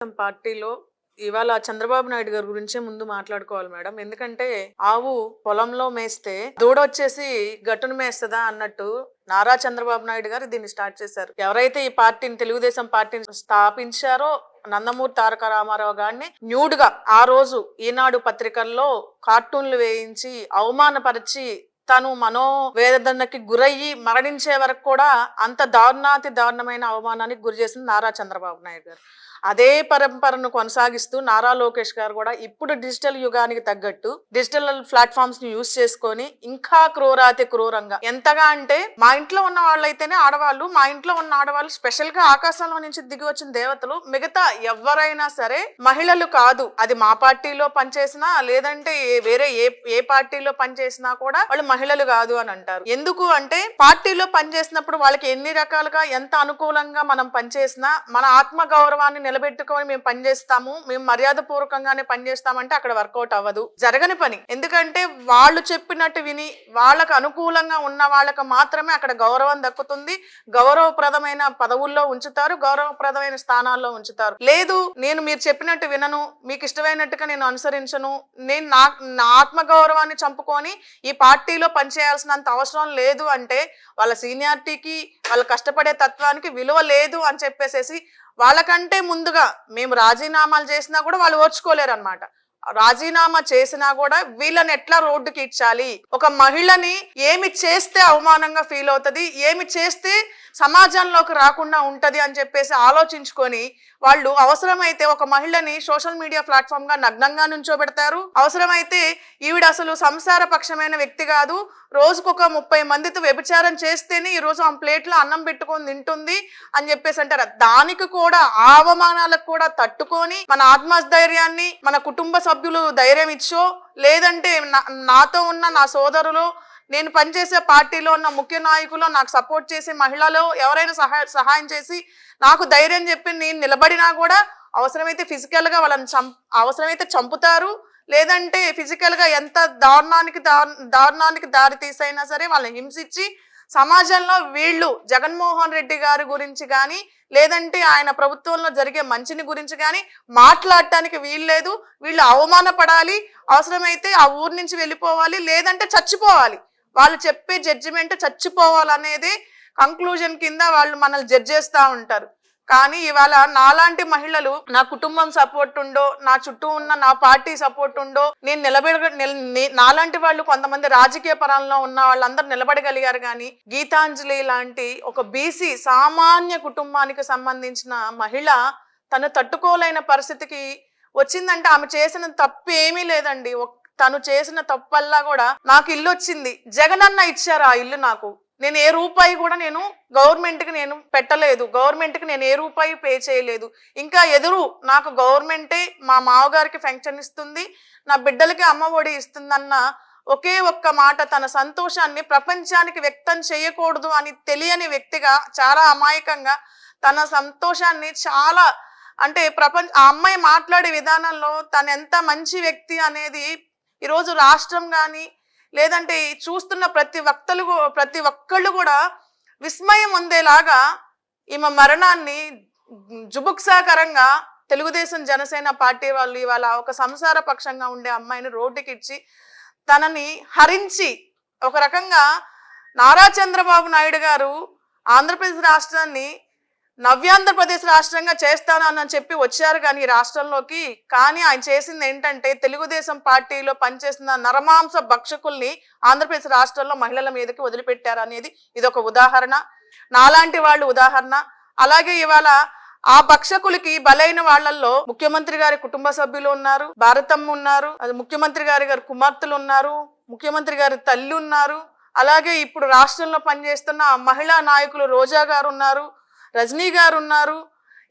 పార్టీలో ఇవాళ చంద్రబాబు నాయుడు గారి గురించే ముందు మాట్లాడుకోవాలి మేడం. ఎందుకంటే ఆవు పొలంలో మేస్తే దూడ వచ్చేసి గట్టును మేస్తదా అన్నట్టు నారా చంద్రబాబు నాయుడు గారు దీన్ని స్టార్ట్ చేశారు. ఎవరైతే ఈ పార్టీని తెలుగుదేశం పార్టీని స్థాపించారో నందమూరి తారక రామారావు గారిని న్యూడ్గా ఆ రోజు ఈనాడు పత్రికల్లో కార్టూన్లు వేయించి అవమానపరిచి తను మనోవేదనకి గురయ్యి మరణించే వరకు కూడా అంత దారుణాతి దారుణమైన అవమానానికి గురి చేసింది నారా చంద్రబాబు నాయుడు గారు. అదే పరంపరను కొనసాగిస్తూ నారా లోకేష్ గారు కూడా ఇప్పుడు డిజిటల్ యుగానికి తగ్గట్టు డిజిటల్ ప్లాట్ఫామ్స్ ని యూజ్ చేసుకొని ఇంకా క్రూరాతి క్రూరంగా ఎంతగా అంటే మా ఇంట్లో ఉన్న వాళ్ళైతేనే ఆడవాళ్ళు, మా ఇంట్లో ఉన్న ఆడవాళ్ళు స్పెషల్ గా ఆకాశంలో నుంచి దిగి వచ్చిన దేవతలు, మిగతా ఎవరైనా సరే మహిళలు కాదు. అది మా పార్టీలో పనిచేసినా లేదంటే వేరే ఏ పార్టీలో పనిచేసినా కూడా వాళ్ళు మహిళలు కాదు అని అంటారు. ఎందుకు అంటే పార్టీలో పనిచేసినప్పుడు వాళ్ళకి ఎన్ని రకాలుగా ఎంత అనుకూలంగా మనం పనిచేసినా మన ఆత్మ గౌరవాన్ని నిలబెట్టుకొని మేము పనిచేస్తాము, మేము మర్యాద పూర్వకంగానే పనిచేస్తామంటే అక్కడ వర్కౌట్ అవ్వదు, జరగని పని. ఎందుకంటే వాళ్ళు చెప్పినట్టు విని వాళ్ళకు అనుకూలంగా ఉన్న వాళ్ళకు మాత్రమే అక్కడ గౌరవం దక్కుతుంది, గౌరవప్రదమైన పదవుల్లో ఉంచుతారు, గౌరవప్రదమైన స్థానాల్లో ఉంచుతారు. లేదు నేను మీరు చెప్పినట్టు వినను, మీకు ఇష్టమైనట్టుగా నేను అనుసరించను, నేను నా ఆత్మ గౌరవాన్ని చంపుకొని ఈ పార్టీలో పనిచేయాల్సినంత అవసరం లేదు అంటే వాళ్ళ సీనియారిటీకి వాళ్ళ కష్టపడే తత్వానికి విలువ లేదు అని చెప్పేసేసి వాళ్ళకంటే ముందుగా మేము రాజీనామాలు చేసినా కూడా వాళ్ళు ఓర్చుకోలేరు అనమాట. రాజీనామా చేసినా కూడా వీళ్ళని ఎట్లా రోడ్డుకి ఇచ్చాలి, ఒక మహిళని ఏమి చేస్తే అవమానంగా ఫీల్ అవుతుంది, ఏమి చేస్తే సమాజంలోకి రాకుండా ఉంటది అని చెప్పేసి ఆలోచించుకొని వాళ్ళు అవసరమైతే ఒక మహిళని సోషల్ మీడియా ప్లాట్ఫామ్ గా నగ్నంగా నుంచోబెడతారు. అవసరమైతే ఈవిడ అసలు సంసార పక్షమైన వ్యక్తి కాదు, రోజుకొక 30 మందితో వ్యభిచారం చేస్తేనే ఈ రోజు ఆ ప్లేట్లో అన్నం పెట్టుకొని తింటుంది అని చెప్పేసి అంటారు. దానికి కూడా ఆ అవమానాలకు కూడా తట్టుకొని మన ఆత్మస్థైర్యాన్ని మన కుటుంబ సభ్యులు ధైర్యం ఇచ్చో లేదంటే నాతో ఉన్న నా సోదరులు, నేను పనిచేసే పార్టీలో ఉన్న ముఖ్య నాయకులు, నాకు సపోర్ట్ చేసే మహిళలు ఎవరైనా సహాయం చేసి నాకు ధైర్యం చెప్పి నేను నిలబడినా కూడా అవసరమైతే ఫిజికల్ గా వాళ్ళని అవసరమైతే చంపుతారు, లేదంటే ఫిజికల్ గా ఎంత దారుణానికి దారి తీసైనా సరే వాళ్ళని హింసించి సమాజంలో వీళ్ళు జగన్మోహన్ రెడ్డి గారి గురించి కానీ లేదంటే ఆయన ప్రభుత్వంలో జరిగే మంచిని గురించి కానీ మాట్లాడటానికి వీల్లేదు. వీళ్ళు అవమానపడాలి, అవసరమైతే ఆ ఊరు నుంచి వెళ్ళిపోవాలి, లేదంటే చచ్చిపోవాలి. వాళ్ళు చెప్పే జడ్జిమెంట్ చచ్చిపోవాలనేది కంక్లూజన్ కింద వాళ్ళు మనల్ని జడ్జ్ చేస్తూ ఉంటారు. కానీ ఇవాళ నాలాంటి మహిళలు, నా కుటుంబం సపోర్ట్ ఉండో, నా చుట్టూ ఉన్న నా పార్టీ సపోర్ట్ ఉండో, నాలాంటి వాళ్ళు కొంతమంది రాజకీయ పరంలో ఉన్న వాళ్ళందరూ నిలబడగలిగారు. కానీ గీతాంజలి లాంటి ఒక బీసీ సామాన్య కుటుంబానికి సంబంధించిన మహిళ తను తట్టుకోలేని పరిస్థితికి వచ్చిందంటే ఆమె చేసిన తప్పు ఏమీ లేదండి. తను చేసిన తప్పల్లా కూడా నాకు ఇల్లు వచ్చింది, జగనన్న ఇచ్చారు ఆ ఇల్లు నాకు, నేను ఏ రూపాయి కూడా నేను గవర్నమెంట్కి నేను పెట్టలేదు, గవర్నమెంట్కి నేను ఏ రూపాయి పే చేయలేదు, ఇంకా ఎదురు నాకు గవర్నమెంటే మా మావగారికి పెన్షన్ ఇస్తుంది, నా బిడ్డలకి అమ్మ ఒడి ఇస్తుందన్న ఒకే ఒక్క మాట, తన సంతోషాన్ని ప్రపంచానికి వ్యక్తం చేయకూడదు అని తెలియని వ్యక్తిగా చాలా అమాయకంగా తన సంతోషాన్ని చాలా అంటే ఆ అమ్మాయి మాట్లాడే విధానంలో తను ఎంత మంచి వ్యక్తి అనేది ఈరోజు రాష్ట్రం కానీ లేదంటే చూస్తున్న ప్రతి ఒక్కళ్ళు కూడా విస్మయం ఉందేలాగా ఈమె మరణాన్ని జుబుక్సాకరంగా తెలుగుదేశం జనసేన పార్టీ వాళ్ళు ఇవాళ ఒక సంసార పక్షంగా ఉండే అమ్మాయిని రోడ్డుకి ఇచ్చి తనని హరించి ఒక రకంగా నారా చంద్రబాబు నాయుడు గారు ఆంధ్రప్రదేశ్ రాష్ట్రాన్ని నవ్యాంధ్రప్రదేశ్ రాష్ట్రంగా చేస్తానని చెప్పి వచ్చారు కానీ రాష్ట్రంలోకి. కానీ ఆయన చేసింది ఏంటంటే తెలుగుదేశం పార్టీలో పనిచేసిన నరమాంస భక్షకుల్ని ఆంధ్రప్రదేశ్ రాష్ట్రంలో మహిళల మీదకి వదిలిపెట్టారు అనేది ఇదొక ఉదాహరణ, నాలాంటి వాళ్ళు ఉదాహరణ. అలాగే ఇవాళ ఆ భక్షకులకి బలైన వాళ్ళల్లో ముఖ్యమంత్రి గారి కుటుంబ సభ్యులు ఉన్నారు, భారతమ్మ ఉన్నారు, ముఖ్యమంత్రి గారి కుమార్తెలు ఉన్నారు, ముఖ్యమంత్రి గారి తల్లి ఉన్నారు, అలాగే ఇప్పుడు రాష్ట్రంలో పనిచేస్తున్న మహిళా నాయకులు రోజా గారు ఉన్నారు, రజనీ గారు ఉన్నారు.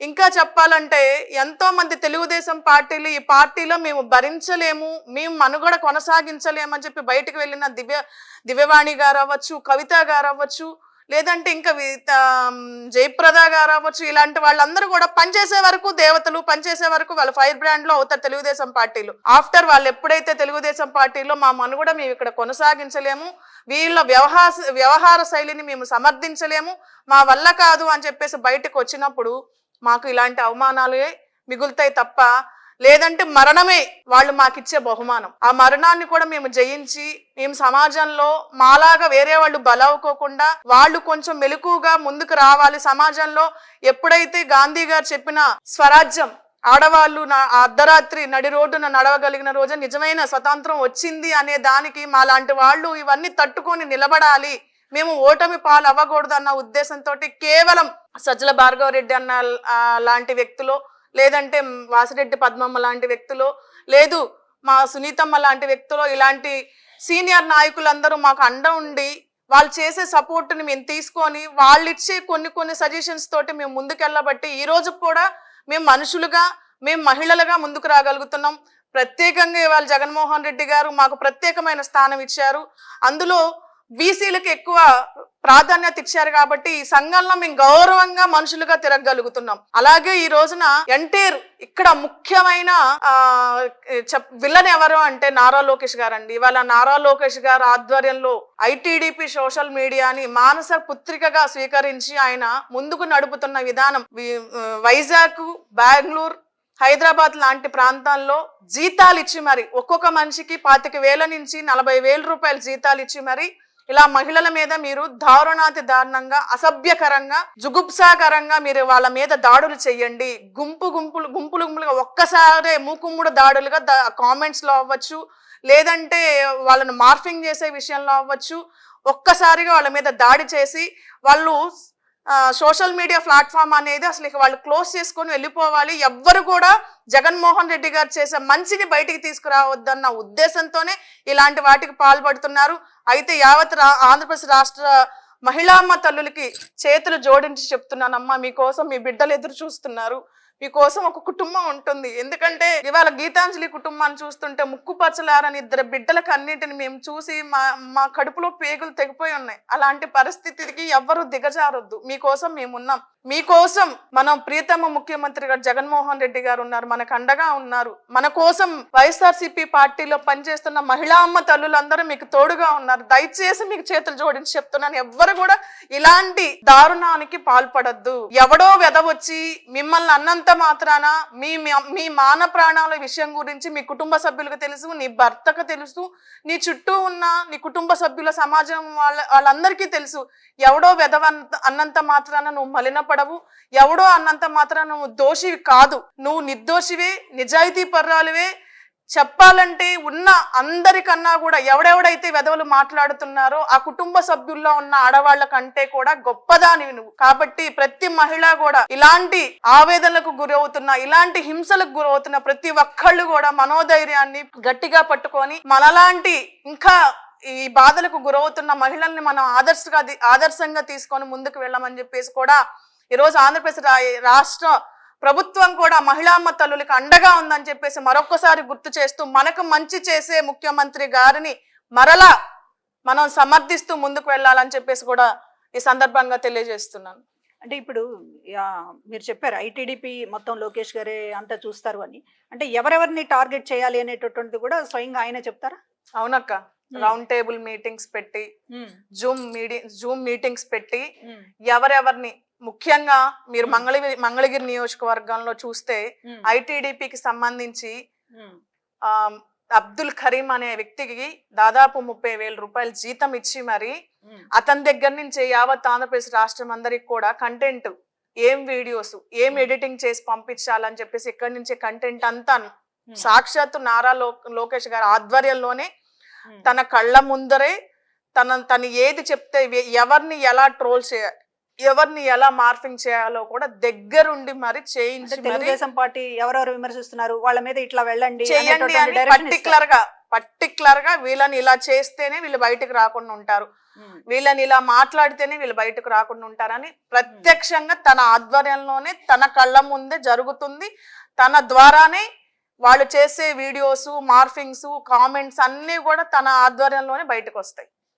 ఇంకా చెప్పాలంటే ఎంతో మంది తెలుగుదేశం పార్టీలు ఈ పార్టీలో మేము భరించలేము, మేము మనుగడ కొనసాగించలేము అని చెప్పి బయటకు వెళ్ళిన దివ్యవాణి గారు అవ్వచ్చు, కవిత గారు అవ్వచ్చు, లేదంటే ఇంకా జయప్రద గారు అవ్వచ్చు, ఇలాంటి వాళ్ళందరూ కూడా పనిచేసే వరకు దేవతలు, పనిచేసే వరకు వాళ్ళ ఫైర్ బ్రాండ్ లో అవుతారు తెలుగుదేశం పార్టీలు. ఆఫ్టర్ వాళ్ళు ఎప్పుడైతే తెలుగుదేశం పార్టీలో మా మనుగడ మేము ఇక్కడ కొనసాగించలేము, వీళ్ళ వ్యవహార శైలిని మేము సమర్థించలేము, మా వల్ల కాదు అని చెప్పేసి బయటకు వచ్చినప్పుడు మాకు ఇలాంటి అవమానాలే మిగులుతాయి తప్ప, లేదంటే మరణమే వాళ్ళు మాకిచ్చే బహుమానం. ఆ మరణాన్ని కూడా మేము జయించి మేము సమాజంలో మాలాగా వేరే వాళ్ళు బలవుకోకుండా వాళ్ళు కొంచెం మెలకుగా ముందుకు రావాలి సమాజంలో. ఎప్పుడైతే గాంధీ గారు చెప్పిన స్వరాజ్యం, ఆడవాళ్ళు అర్ధరాత్రి నడి రోడ్డున నడవగలిగిన రోజు నిజమైన స్వతంత్రం వచ్చింది అనే దానికి మాలాంటి వాళ్ళు ఇవన్నీ తట్టుకొని నిలబడాలి, మేము ఓటమి పాలు అవ్వకూడదు అన్న ఉద్దేశంతో కేవలం సజ్జల భార్గవరెడ్డి అన్న లాంటి వ్యక్తులు, లేదంటే వాసిరెడ్డి పద్మమ్మ లాంటి వ్యక్తులు, లేదు మా సునీతమ్మ లాంటి వ్యక్తులు, ఇలాంటి సీనియర్ నాయకులందరూ మాకు అండ ఉండి వాళ్ళు చేసే సపోర్ట్ని మేము తీసుకొని వాళ్ళు ఇచ్చే కొన్ని సజెషన్స్ తోటి మేము ముందుకెళ్ళబట్టి ఈ రోజు కూడా మేము మనుషులుగా, మేము మహిళలుగా ముందుకు రాగలుగుతున్నాం. ప్రత్యేకంగా ఇవాళ జగన్మోహన్ రెడ్డి గారు మాకు ప్రత్యేకమైన స్థానం ఇచ్చారు. అందులో బీసీలకు ఎక్కువ ప్రాధాన్యత ఇచ్చారు కాబట్టి ఈ సంఘంలో మేము గౌరవంగా మనుషులుగా తిరగగలుగుతున్నాం. అలాగే ఈ రోజున ఎన్టీఆర్ ఇక్కడ ముఖ్యమైన విలన్ ఎవరు అంటే నారా లోకేష్ గారు అండి. ఇవాళ నారా లోకేష్ గారు ఆధ్వర్యంలో ఐటీడీపీ సోషల్ మీడియాని మానస పుత్రికగా స్వీకరించి ఆయన ముందుకు నడుపుతున్న విధానం, వైజాగ్, బెంగళూరు, హైదరాబాద్ లాంటి ప్రాంతాల్లో జీతాలు ఇచ్చి మరి ఒక్కొక్క మనిషికి 25,000 నుంచి 40,000 రూపాయలు జీతాలు ఇచ్చి మరి ఇలా మహిళల మీద మీరు దారుణాతి దారుణంగా, అసభ్యకరంగా, జుగుప్సాకరంగా మీరు వాళ్ళ మీద దాడులు చెయ్యండి. గుంపులుగా ఒక్కసారే మూకుమ్ముడు దాడులుగా కామెంట్స్ లో అవ్వచ్చు, లేదంటే వాళ్ళను మార్ఫింగ్ చేసే విషయంలో అవ్వచ్చు, ఒక్కసారిగా వాళ్ళ మీద దాడి చేసి వాళ్ళు సోషల్ మీడియా ప్లాట్ఫామ్ అనేది అసలు ఇక వాళ్ళు క్లోజ్ చేసుకొని వెళ్ళిపోవాలి. ఎవ్వరు కూడా జగన్మోహన్ రెడ్డి గారు చేసే మంచిని బయటికి తీసుకురావద్దన్న ఉద్దేశంతోనే ఇలాంటి వాటికి పాల్పడుతున్నారు. అయితే యావత్ ఆంధ్రప్రదేశ్ రాష్ట్ర మహిళామ్మ తల్లులకి చేతులు జోడించి చెప్తున్నానమ్మా, మీకోసం మీ బిడ్డలు ఎదురు చూస్తున్నారు, మీకోసం ఒక కుటుంబం ఉంటుంది. ఎందుకంటే ఇవాళ గీతాంజలి కుటుంబాన్ని చూస్తుంటే ముక్కు పచ్చలారని 2 బిడ్డలకు అన్నిటిని మేము చూసి మా కడుపులో పేగులు తెగిపోయి ఉన్నాయి. అలాంటి పరిస్థితికి ఎవ్వరూ దిగజారొద్దు. మీకోసం మేమున్నాం. మీకోసం మనం ప్రియతమ ముఖ్యమంత్రి గారు జగన్మోహన్ రెడ్డి గారు ఉన్నారు, మనకు అండగా ఉన్నారు. మన కోసం వైఎస్ఆర్సీపీ పార్టీలో పనిచేస్తున్న మహిళా అమ్మ తల్లులందరూ మీకు తోడుగా ఉన్నారు. దయచేసి మీకు చేతులు జోడించి చెప్తున్నాను, ఎవ్వరు కూడా ఇలాంటి దారుణానికి పాల్పడద్దు. ఎవడో వెదవచ్చి మిమ్మల్ని అన్నంత మాత్రాన మీ మాన ప్రాణాల విషయం గురించి మీ కుటుంబ సభ్యులకు తెలుసు, నీ భర్తకు తెలుసు, నీ చుట్టూ ఉన్న నీ కుటుంబ సభ్యుల సమాజం వాళ్ళందరికీ తెలుసు. ఎవడో వెదవ అన్నంత మాత్రాన నువ్వు మలినపడవు, ఎవడో అన్నంత మాత్రాన నువ్వు దోషివి కాదు, నువ్వు నిర్దోషివే, నిజాయితీ పర్రాలువే. చెప్పాలంటే ఉన్న అందరికన్నా కూడా ఎవడెవడైతే వెధవలు మాట్లాడుతున్నారో ఆ కుటుంబ సభ్యుల్లో ఉన్న ఆడవాళ్ల కంటే కూడా గొప్పదానివి నువ్వు. కాబట్టి ప్రతి మహిళ కూడా ఇలాంటి ఆవేదనలకు గురవుతున్న, ఇలాంటి హింసలకు గురవుతున్న ప్రతి ఒక్కళ్ళు కూడా మనోధైర్యాన్ని గట్టిగా పట్టుకొని మనలాంటి ఇంకా ఈ బాధలకు గురవుతున్న మహిళల్ని మనం ఆదర్శంగా తీసుకొని ముందుకు వెళ్ళమని చెప్పేసి కూడా ఈరోజు ఆంధ్రప్రదేశ్ రాష్ట్ర ప్రభుత్వం కూడా మహిళామ్మ తల్లులకు అండగా ఉందని చెప్పేసి మరొకసారి గుర్తు చేస్తూ మనకు మంచి చేసే ముఖ్యమంత్రి గారిని మరలా మనం సమర్థిస్తూ ముందుకు వెళ్ళాలని చెప్పేసి కూడా ఈ సందర్భంగా తెలియజేస్తున్నాను. అంటే ఇప్పుడు మీరు చెప్పారు ఐటీడీపీ మొత్తం లోకేష్ గారే అంతా చూస్తారు అని, అంటే ఎవరెవరిని టార్గెట్ చేయాలి అనేటటువంటిది కూడా స్వయంగా ఆయనే చెప్తారా? అవునక్క, రౌండ్ టేబుల్ మీటింగ్స్ పెట్టి, జూమ్ మీటింగ్స్ పెట్టి ఎవరెవరిని, ముఖ్యంగా మీరు మంగళగిరి నియోజకవర్గంలో చూస్తే ఐటీడీపీకి సంబంధించి అబ్దుల్ కరీం అనే వ్యక్తికి దాదాపు 30,000 రూపాయలు జీతం ఇచ్చి మరి అతని దగ్గర నుంచి యావత్ ఆంధ్రప్రదేశ్ రాష్ట్రం అందరికి కూడా కంటెంట్, ఏం వీడియోస్, ఏం ఎడిటింగ్ చేసి పంపించాలని చెప్పేసి ఇక్కడి నుంచి కంటెంట్ అంతా సాక్షాత్తు నారా లోకేష్ గారి ఆధ్వర్యంలోనే తన కళ్ళ ముందరే తను ఏది చెప్తే ఎవరిని ఎలా ట్రోల్ చేయాలి, ఎవరిని ఎలా మార్ఫింగ్ చేయాలో కూడా దగ్గరుండి మరి చేయించి, తెలుగుదేశం పార్టీ ఎవరెవరు విమర్శిస్తున్నారు వాళ్ళ మీద ఇట్లా వెళ్ళండి చేయండి అని పర్టికులర్ గా వీళ్ళని ఇలా చేస్తేనే వీళ్ళు బయటకు రాకుండా ఉంటారు, వీళ్ళని ఇలా మాట్లాడితేనే వీళ్ళు బయటకు రాకుండా ఉంటారని ప్రత్యక్షంగా తన ఆధ్వర్యంలోనే తన కళ్ళ ముందే జరుగుతుంది. తన ద్వారానే వాళ్ళు చేసే వీడియోస్, మార్ఫింగ్స్, కామెంట్స్ అన్ని కూడా తన ఆధ్వర్యంలోనే బయటకు వస్తాయి.